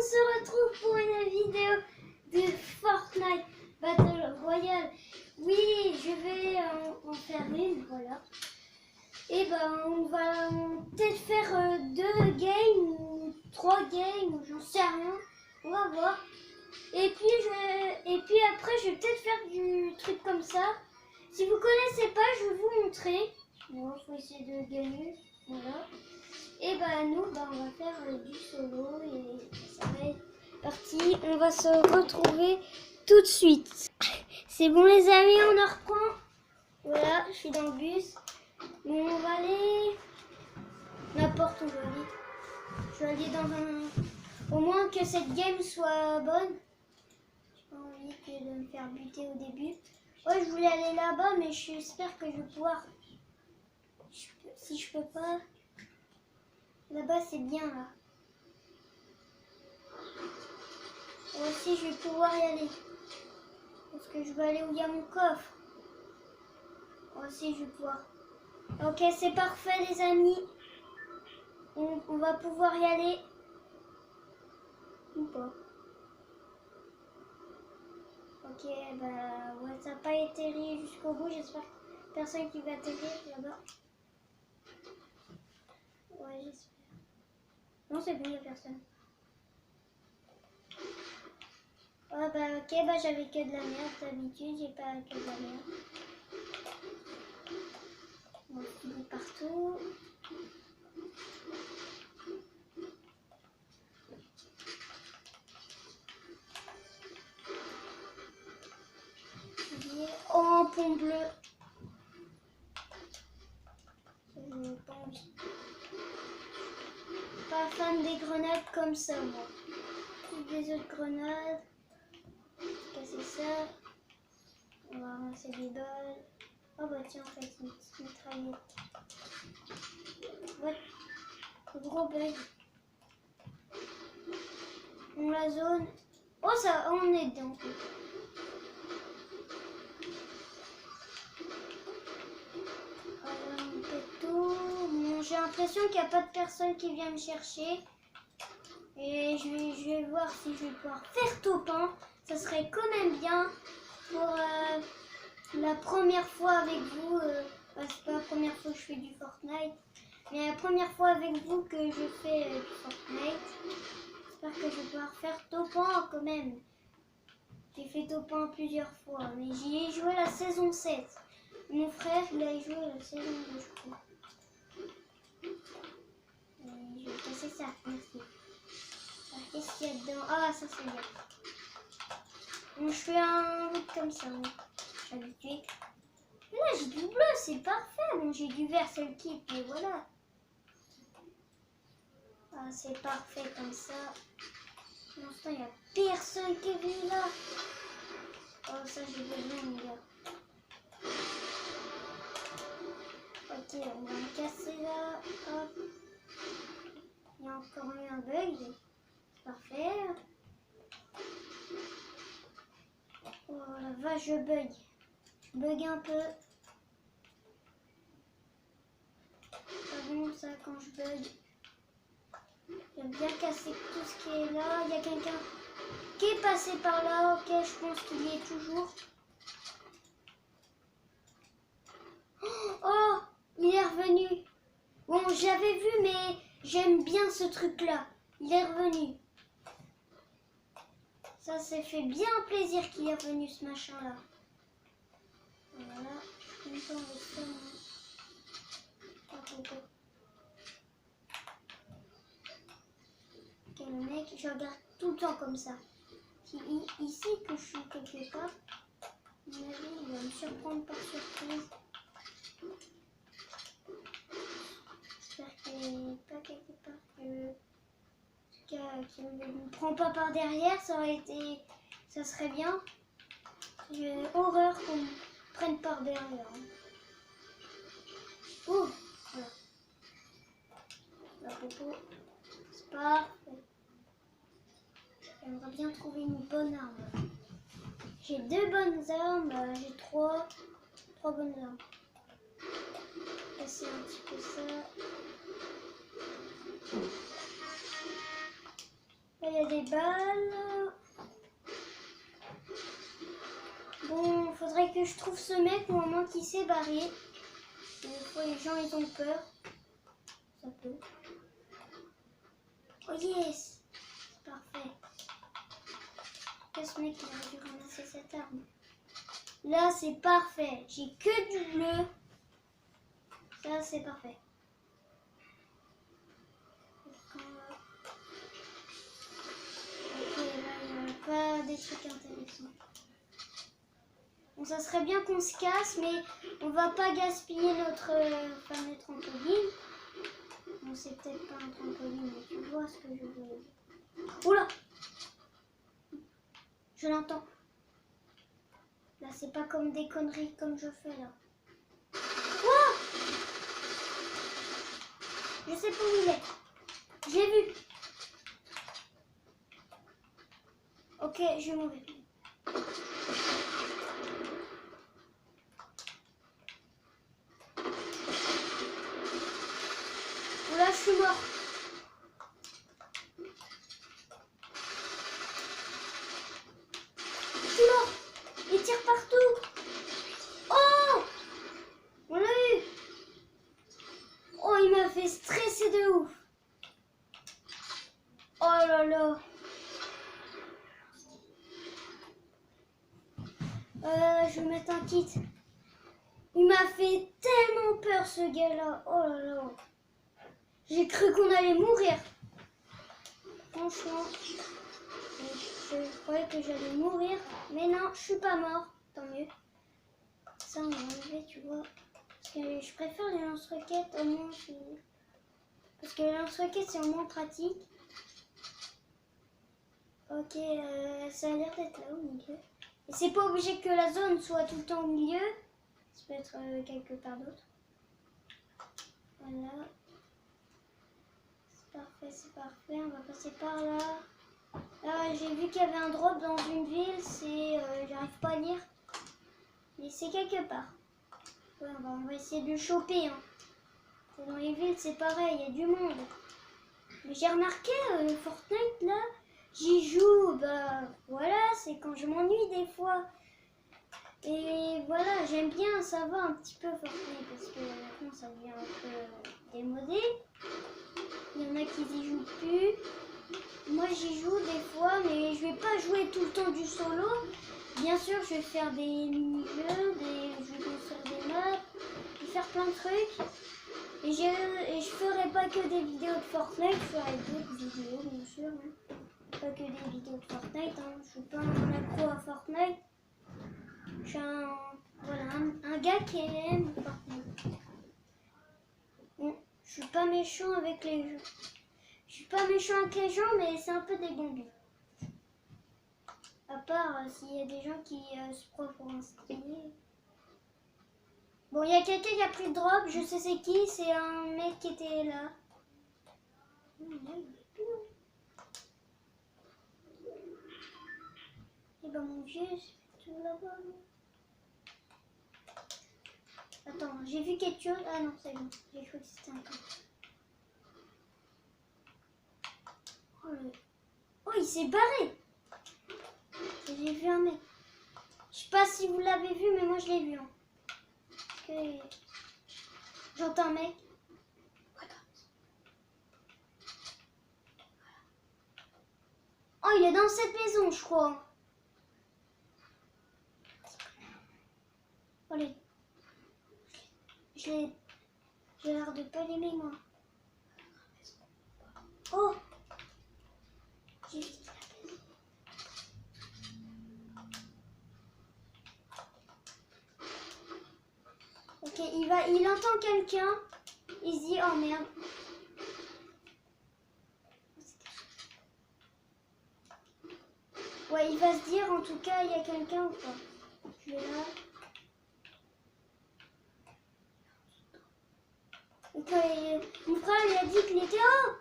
on se retrouve pour une vidéo de Fortnite Battle Royale. Oui, je vais en faire une, voilà. Et ben on va peut-être faire 2 games ou 3 games, ou j'en sais rien. On va voir. Et puis après je vais peut-être faire du truc comme ça. Si vous connaissez pas, je vais vous montrer. Bon, faut essayer de gagner, voilà. Et ben nous, on va faire du solo et ça va être parti. On va se retrouver tout de suite. C'est bon les amis, on en reprend. Voilà, je suis dans le bus. Bon, on va aller n'importe où. Je vais aller dans un... Au moins que cette game soit bonne. J'ai pas envie que de me faire buter au début. Ouais, je voulais aller là-bas, mais j'espère que je vais pouvoir... Si je peux pas... Là-bas, c'est bien, là. Moi aussi, je vais pouvoir y aller. Parce que je vais aller où il y a mon coffre. Moi aussi, je vais pouvoir. Ok, c'est parfait, les amis. On va pouvoir y aller. Ou pas. Ok, bah, ouais, ça n'a pas atterri jusqu'au bout. J'espère que personne qui va atterrir là-bas. Ouais, j'espère. Non, c'est bon, il n'y a personne. Ah bah ok, bah j'avais que de la merde d'habitude, j'ai pas que de la merde. On va filer partout. Oh, pont bleu. Je n'ai pas envie. Pas fan des grenades comme ça, moi. Toutes des autres grenades. Casser ça. On va ramasser des balles. Oh bah tiens, en fait, une petite mitraillette. Ouais. Gros bug. On la zone. Oh, ça, on est dedans. On fait tout. Bon, j'ai l'impression qu'il n'y a pas de personne qui vient me chercher. Et je vais voir si je vais pouvoir faire topin. Ça serait quand même bien pour la première fois avec vous. C'est pas la première fois que je fais du Fortnite. Mais la première fois avec vous que je fais du Fortnite. J'espère que je vais pouvoir faire topin quand même. J'ai fait topin plusieurs fois. Mais j'y ai joué la saison 7. Mon frère, il a joué la saison 2, je crois. Je vais casser ça. Merci. Qu'est-ce qu'il y a dedans? Ah, ça c'est bien. Bon, je fais un truc comme ça. Je suis habituée. Mais là, j'ai du bleu, c'est parfait. Bon, j'ai du vert, c'est le kit, mais voilà. Ah, c'est parfait comme ça. Pour l'instant, il n'y a personne qui est venu là. Oh, ça, j'ai besoin, mon gars. Ok, on va me casser là. Hop. Il y a encore eu un bug. Parfait. Oh la vache, je bug. Je bug un peu. C'est bon ça quand je bug. J'aime bien casser tout ce qui est là. Il y a quelqu'un qui est passé par là. Ok, je pense qu'il y est toujours. Oh, il est revenu. Bon, j'avais vu, mais j'aime bien ce truc-là. Il est revenu. Ça s'est fait bien plaisir qu'il est revenu, ce machin-là. Voilà. Comme ça, on va faire Ok, le mec, je regarde tout le temps comme ça. Si ici que je suis quelque part, à mon avis, il va me surprendre par surprise. J'espère qu'il n'est pas quelque part qu'il ne me prend pas par derrière, ça serait bien. J'ai horreur qu'on me prenne par derrière. Oh, voilà. La popo, c'est parfait. J'aimerais bien trouver une bonne arme. J'ai 2 bonnes armes, j'ai 3 bonnes armes. Casser un petit peu ça. Là, il y a des balles. Bon, faudrait que je trouve ce mec au moment qu'il s'est barré. Des fois, les gens, ils ont peur. Ça peut. Oh yes! C'est parfait. Ce mec, il aurait dû ramasser cette arme. Là, c'est parfait. J'ai que du bleu. Ça, c'est parfait. Ok, là, il n'y a pas des trucs intéressants. Bon, ça serait bien qu'on se casse, mais on va pas gaspiller notre fameux trampoline. Bon, c'est peut-être pas un trampoline, mais tu vois ce que je veux dire. Oula! Je l'entends. Là, c'est pas comme des conneries comme je fais là. Oh! Je sais pas où il est. Je l'ai vu. Ok, je vais mourir. Oula, je suis mort. Je suis mort. Il tire partout. Oh! On l'a eu. Oh, il m'a fait stresser de ouf. Oh là là. Je vais mettre un kit. Il m'a fait tellement peur ce gars-là. Oh là là. J'ai cru qu'on allait mourir. Franchement, je croyais que j'allais mourir. Mais non, je suis pas mort. Tant mieux. Ça, on va enlever, tu vois. Parce que je préfère les lance-roquettes au moins. Parce que les lance-roquettes, c'est au moins pratique. Ok, ça a l'air d'être là au milieu. Et c'est pas obligé que la zone soit tout le temps au milieu. Ça peut être quelque part d'autre. Voilà. C'est parfait, c'est parfait. On va passer par là. Là, j'ai vu qu'il y avait un drop dans une ville. C'est, j'arrive pas à lire. Mais c'est quelque part. Ouais, on va essayer de le choper. Hein. Dans les villes, c'est pareil, il y a du monde. Mais j'ai remarqué, Fortnite, là, j'y joue, bah voilà, c'est quand je m'ennuie des fois. Et voilà, j'aime bien savoir un petit peu Fortnite parce que maintenant ça devient un peu démodé. Il y en a qui y jouent plus. Moi j'y joue des fois, mais je vais pas jouer tout le temps du solo. Bien sûr, je vais faire des mini-jeux, je vais construire des maps, je vais faire plein de trucs. Et je ferai pas que des vidéos de Fortnite, je ferai d'autres vidéos bien sûr. Hein. Pas que des vidéos de Fortnite, hein. Je suis pas un accro à Fortnite. Je suis un gars qui aime Fortnite. Bon, je suis pas méchant avec les gens. Je suis pas méchant avec les gens, mais c'est un peu des bonbons. À part s'il y a des gens qui se croient pour un streamer. Bon, il y a quelqu'un qui a pris le drop, je sais c'est qui, c'est un mec qui était là. Et ben mon vieux, c'est tout là-bas. Attends, j'ai vu quelque chose. Ah non, c'est bon, j'ai cru que c'était un camp. Oh, il s'est barré. J'ai vu un mec. Je sais pas si vous l'avez vu, mais moi je l'ai vu. Hein. J'entends un mec. Oh, il est dans cette maison, je crois. Allez. J'ai l'air de pas l'aimer, moi. Oh. J'ai vu qu'il a baisé. Ok, il entend quelqu'un. Il se dit, oh merde. Ouais, il va se dire, en tout cas, il y a quelqu'un ou pas. Je vais là. Ok, mon frère, il a dit qu'il était en.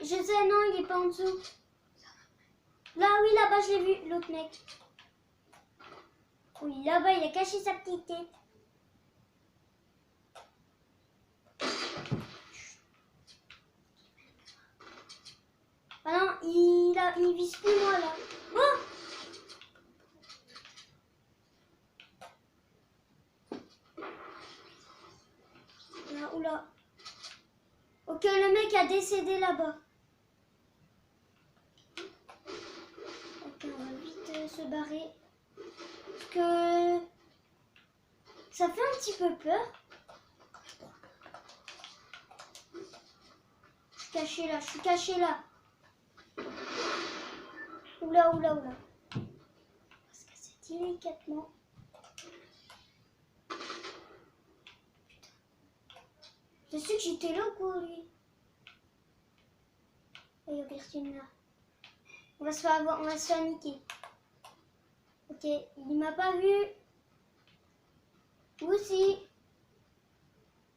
Je sais, non, il est pas en dessous. Là, oui, là-bas, je l'ai vu, l'autre mec. Oui, là-bas, il a caché sa petite tête. il vise plus moi là. Oh! Là, oula. Ok, le mec a décédé là-bas. Ok, on va vite se barrer. Parce que ça fait un petit peu peur. Je suis caché là. Oula. On va se casser délicatement. C'est sûr que j'étais là quoi lui. Il y a personne là. On va se faire niquer. Ok, il m'a pas vu. Vous aussi.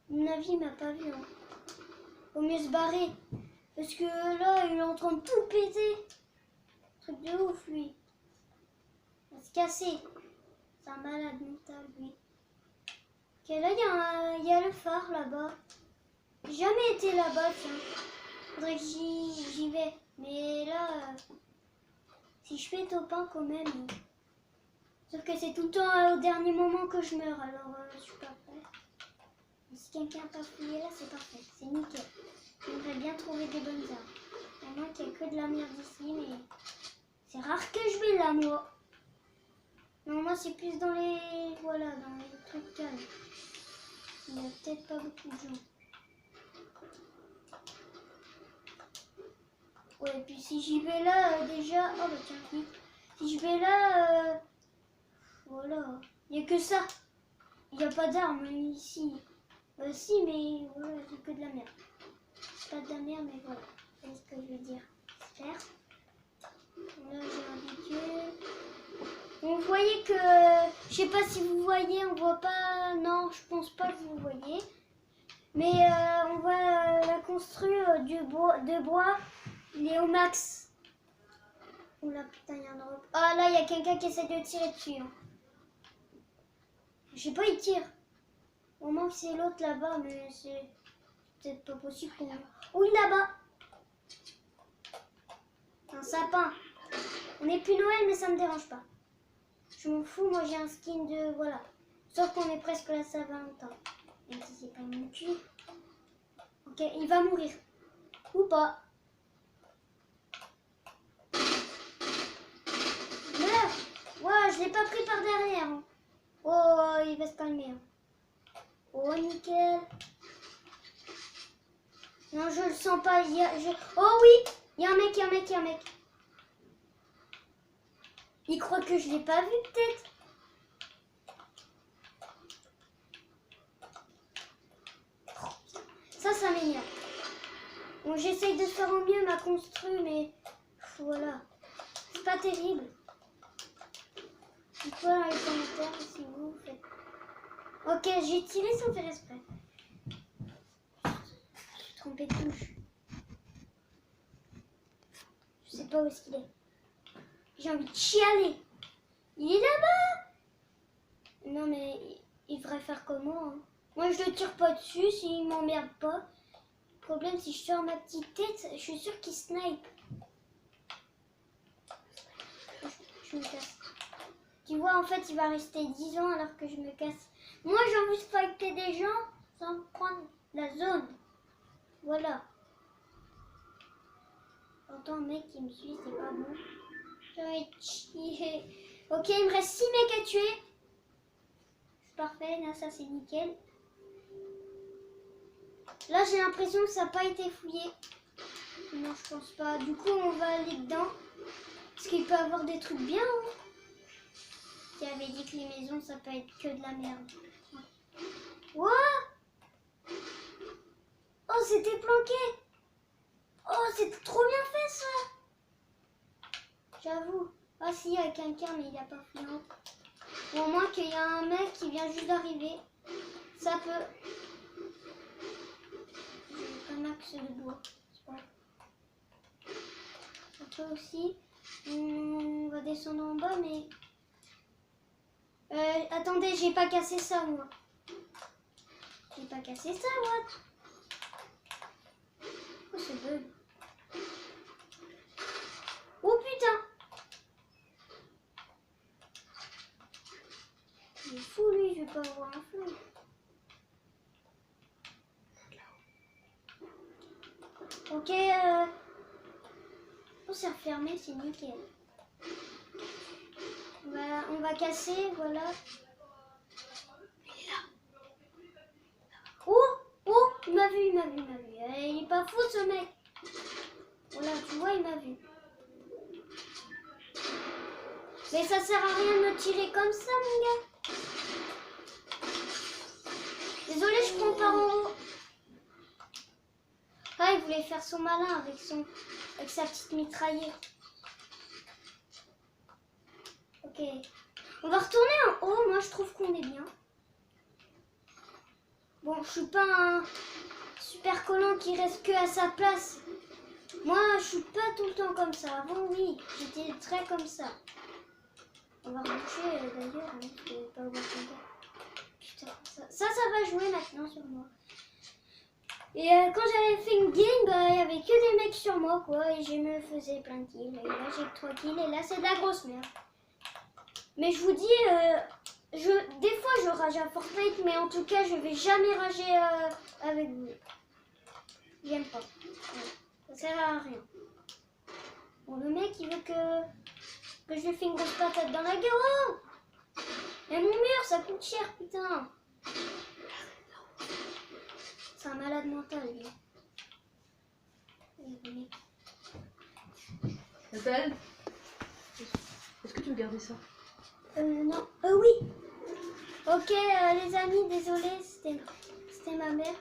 À mon avis, il m'a pas vu. Hein. Faut mieux se barrer. Parce que là, il est en train de tout péter. Truc de ouf, lui. Il va se casser. C'est un malade mental, lui. Ok, là, il y a le phare là-bas. J'ai jamais été là-bas, tiens. Faudrait que j'y vais. Mais là, si je fais topin quand même. Sauf que c'est tout le temps au dernier moment que je meurs, alors je suis pas prête. Si quelqu'un n'a pas fouillé là, c'est parfait. C'est nickel. J'aimerais bien trouver des bonnes armes. À moins qu'il n'y ait que de la merde ici, mais c'est rare que je vais là, moi. Non, moi c'est plus dans les... Voilà, dans les trucs calmes. Il n'y a peut-être pas beaucoup de gens. Ouais, et puis si j'y vais là, déjà... Oh bah tiens, vite. Si je vais là, voilà. Il n'y a que ça. Il n'y a pas d'armes ici. Si, mais voilà, c'est que de la merde. C'est pas de la merde, mais voilà. C'est ce que je veux dire. J'espère. Là, j'ai habitué. Vous voyez que... Je sais pas si vous voyez, on voit pas... Non, je pense pas que vous voyez. Mais on va la construire de bois. Il est au max. Oula, putain, il y a un drop. Ah, là, il y a quelqu'un qui essaie de tirer dessus. Hein. Je sais pas, il tire. Au moins que c'est l'autre là-bas, mais c'est peut-être pas possible pour moi. Oui, là-bas. Un sapin. On n'est plus Noël, mais ça me dérange pas. Je m'en fous, moi j'ai un skin de... Voilà. Sauf qu'on est presque la Saint-Valentin. Même si c'est pas mon cul. Ok, il va mourir. Ou pas. Meurs. Ouais, je l'ai pas pris par derrière. Hein. Oh, il va se calmer. Hein. Oh, nickel. Non, je le sens pas. Oh oui, il y a un mec. Il croit que je l'ai pas vu peut-être. Ça m'énerve. Bon, j'essaye de faire au mieux ma constru, mais voilà. C'est pas terrible. Dites-moi dans les commentaires si vous faites. Ok, j'ai tiré sans faire exprès. Je suis trompée de touche. Je sais pas où est-ce qu'il est. J'ai envie de chialer. Il est là-bas. Non mais il devrait faire comment hein. Moi je le tire pas dessus s'il m'emmerde pas. Le problème si je sors ma petite tête, je suis sûre qu'il snipe. Je me casse. Tu vois en fait il va rester 10 ans alors que je me casse. Moi j'ai envie de fighter des gens sans prendre la zone. Voilà. Pourtant un mec qui me suit c'est pas bon. Ok, il me reste 6 mecs à tuer. C'est parfait, là ça c'est nickel. Là j'ai l'impression que ça n'a pas été fouillé. Non, je pense pas. Du coup, on va aller dedans. Parce qu'il peut y avoir des trucs bien. Hein. Qui avait dit que les maisons ça peut être que de la merde. Wow! Oh, c'était planqué. Oh, c'était trop bien fait ça. J'avoue. Ah si, il y a quelqu'un, mais il n'a pas fouillé. Ou au moins qu'il y a un mec qui vient juste d'arriver. Ça peut... J'ai un max de bois. Ça peut aussi. On va descendre en bas, mais... attendez, j'ai pas cassé ça, moi. J'ai pas cassé ça, what? Oh, c'est bug. pas avoir un feu. Ok, oh, c'est refermé, c'est nickel. On va casser, voilà. Oh, oh, il m'a vu, il m'a vu, il m'a vu. Il est pas fou ce mec. Voilà, tu vois, il m'a vu. Mais ça sert à rien de me tirer comme ça, mon gars. Désolé, je prends par en haut. Ah, il voulait faire son malin avec sa petite mitraillette. Ok. On va retourner en haut. Moi, je trouve qu'on est bien. Bon, je suis pas un super collant qui reste que à sa place. Moi, je suis pas tout le temps comme ça. Avant, oui, j'étais très comme ça. On va reboucher d'ailleurs. Hein, je vais pas avoir ton gars. Putain, ça va jouer maintenant sur moi. Et quand j'avais fait une game, bah, il y avait que des mecs sur moi, quoi. Et je me faisais plein de kills. Et là, j'ai que 3 kills. Et là, c'est de la grosse merde. Mais je vous dis, des fois, je rage à Fortnite. Mais en tout cas, je vais jamais rager avec vous. J'aime pas. Ouais. Ça sert à rien. Bon, le mec, il veut que je lui fais une grosse patate dans la gueule. Oh, et mon mur, ça coûte cher, putain. C'est un malade mental, lui. Appelle. Est-ce que tu veux garder ça? Non. Oui. Ok, les amis, désolé, c'était ma mère.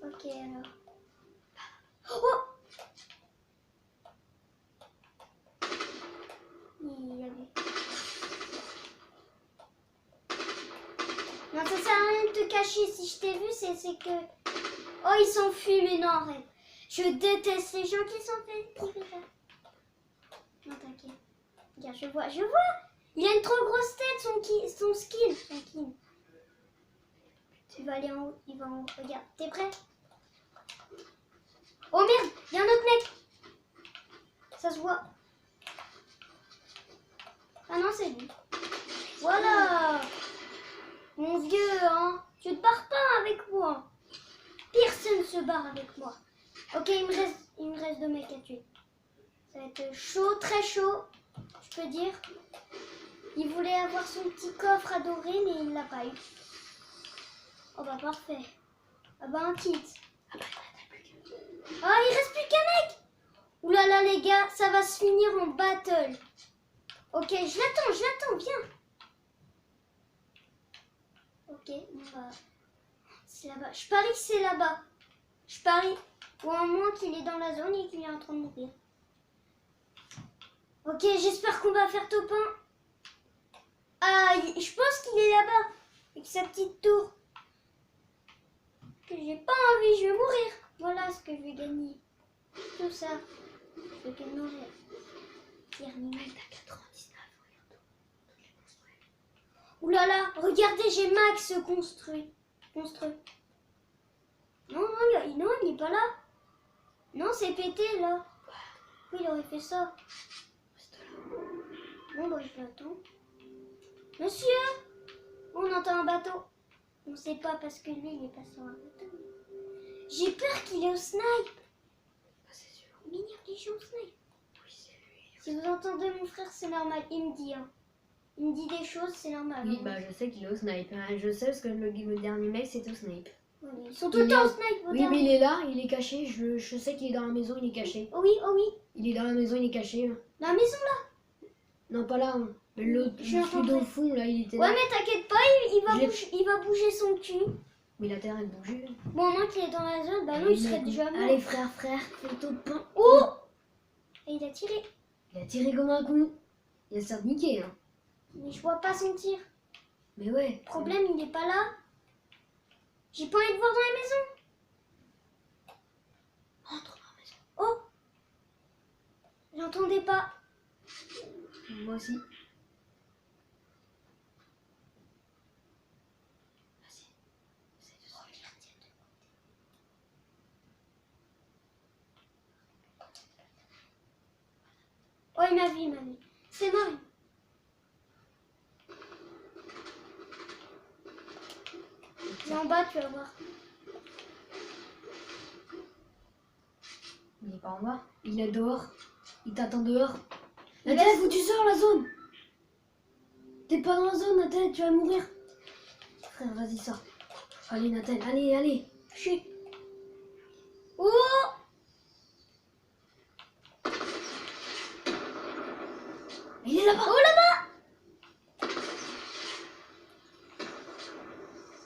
Ok, alors. Oh! Il y avait... Non, ça sert à rien de te cacher. Si je t'ai vu, c'est que... Oh, il s'enfuit, mais non, arrête. Je déteste les gens qui s'enfuient. Qui fait ça? Non, t'inquiète. Regarde, je vois. Il a une trop grosse tête, son skin. Tu vas aller en haut, il va en haut. Regarde, t'es prêt? Oh merde, il y a un autre mec. Ça se voit. Ah non, c'est lui. Voilà. Mon vieux, hein. Tu te barres pas avec moi. Personne se barre avec moi. Ok, il me reste 2 mecs à tuer. Ça va être chaud, très chaud, je peux dire. Il voulait avoir son petit coffre adoré, mais il l'a pas eu. Oh bah parfait. Ah bah un kit. Ah, il reste plus qu'un mec. Ouh là là les gars, ça va se finir en battle. Ok, je l'attends, viens. Ok, bah, c'est là-bas. Je parie que c'est là-bas. Je parie. Ou à moins qu'il est dans la zone et qu'il est en train de mourir. Ok, j'espère qu'on va faire top 1. Ah, je pense qu'il est là-bas. Avec sa petite tour. Que j'ai pas envie, je vais mourir. Voilà ce que je vais gagner. Tout ça. Je vais que mourir. Terminé. T'as 99, regarde. Ouh là là, regardez, j'ai Max construit. Non, il n'est pas là. Non, c'est pété là. Oui, il aurait fait ça. Bon, bah, je l'attends. Monsieur, on entend un bateau. On sait pas parce que lui, il est pas sur un bateau. J'ai peur qu'il est au snipe. Ah, c'est sûr. Minir des gens au snipe. Oui, c'est lui. Si vous entendez mon frère, c'est normal. Il me dit, hein. Il me dit des choses, c'est normal. Oui, hein. bah je sais qu'il est au snipe. Hein. Je sais parce que le dernier mec c'était au snipe. Oui, ils sont tout le temps au snipe. Oui, mais il est là, il est caché. Je sais qu'il est dans la maison, il est caché. Oh oui, oh oui. Il est dans la maison, il est caché. Hein. Dans la maison là. Non, pas là. Hein. Mais l'autre, Je l'entendrai. celui au fond, là, il était Ouais, là. mais t'inquiète pas, il va bouger son cul. Mais la terre, elle bougeait. Bon, moi qu'il est dans la zone, bah non, il serait déjà mort. Allez, frère, fais ton pain. Oh! Et il a tiré. Il a tiré comme un con. Il a ça de niquer. Hein. Mais je vois pas son tir. Mais ouais. Le problème, il est pas là. J'ai pas envie de voir dans la maison. Rentre dans la maison. Oh! J'entendais pas. Moi aussi. Vas-y. Essaye de se regarder. Oh, il m'a vu. C'est mort. Il est en bas, tu vas voir. Il est pas en bas. Il est dehors. Il t'attend dehors. Il Nathalie, laisse- faut que tu sors la zone. T'es pas dans la zone, Nathalie, tu vas mourir. Frère, vas-y, sors. Allez, Nathalie, allez, allez. Chut. Oh! Il est là-bas. Oh là-bas!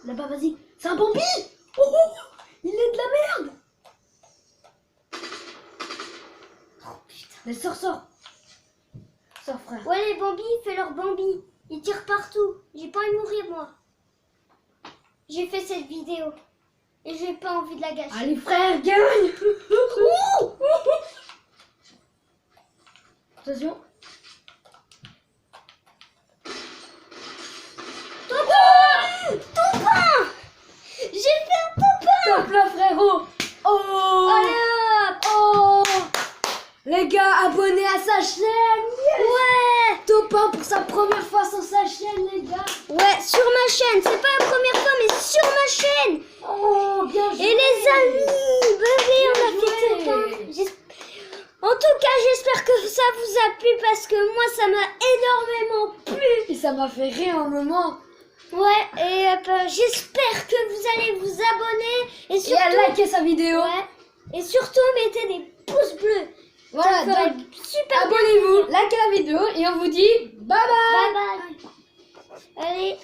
Là-bas, vas-y. C'est un Bambi. Oh, oh, il est de la merde. Oh putain. Mais sors, sors. Sors, frère. Ouais, les Bambi, fais leur Bambi. Ils tirent partout. J'ai pas envie de mourir, moi. J'ai fait cette vidéo. Et j'ai pas envie de la gâcher. Allez, frère, gagne. Attention. Taupin! J'ai fait un taupin! Top là, frérot. Oh. Allez hop! Oh. Les gars, abonnez à sa chaîne. Ouais! Taupin pour sa première fois sur sa chaîne, les gars. Ouais, sur ma chaîne. C'est pas la première fois, mais sur ma chaîne. Oh, bien joué. Et les amis, bébé, on a Bien fait joué. Taupin. En tout cas, j'espère que ça vous a plu parce que moi, ça m'a énormément plu. Et ça m'a fait rire un moment. Ouais, et j'espère que vous allez vous abonner et Et surtout, à liker sa vidéo. ouais, et surtout mettez des pouces bleus. Voilà, Ça me ferait donc super bien. abonnez-vous, likez la vidéo et on vous dit bye bye. Bye bye. Allez.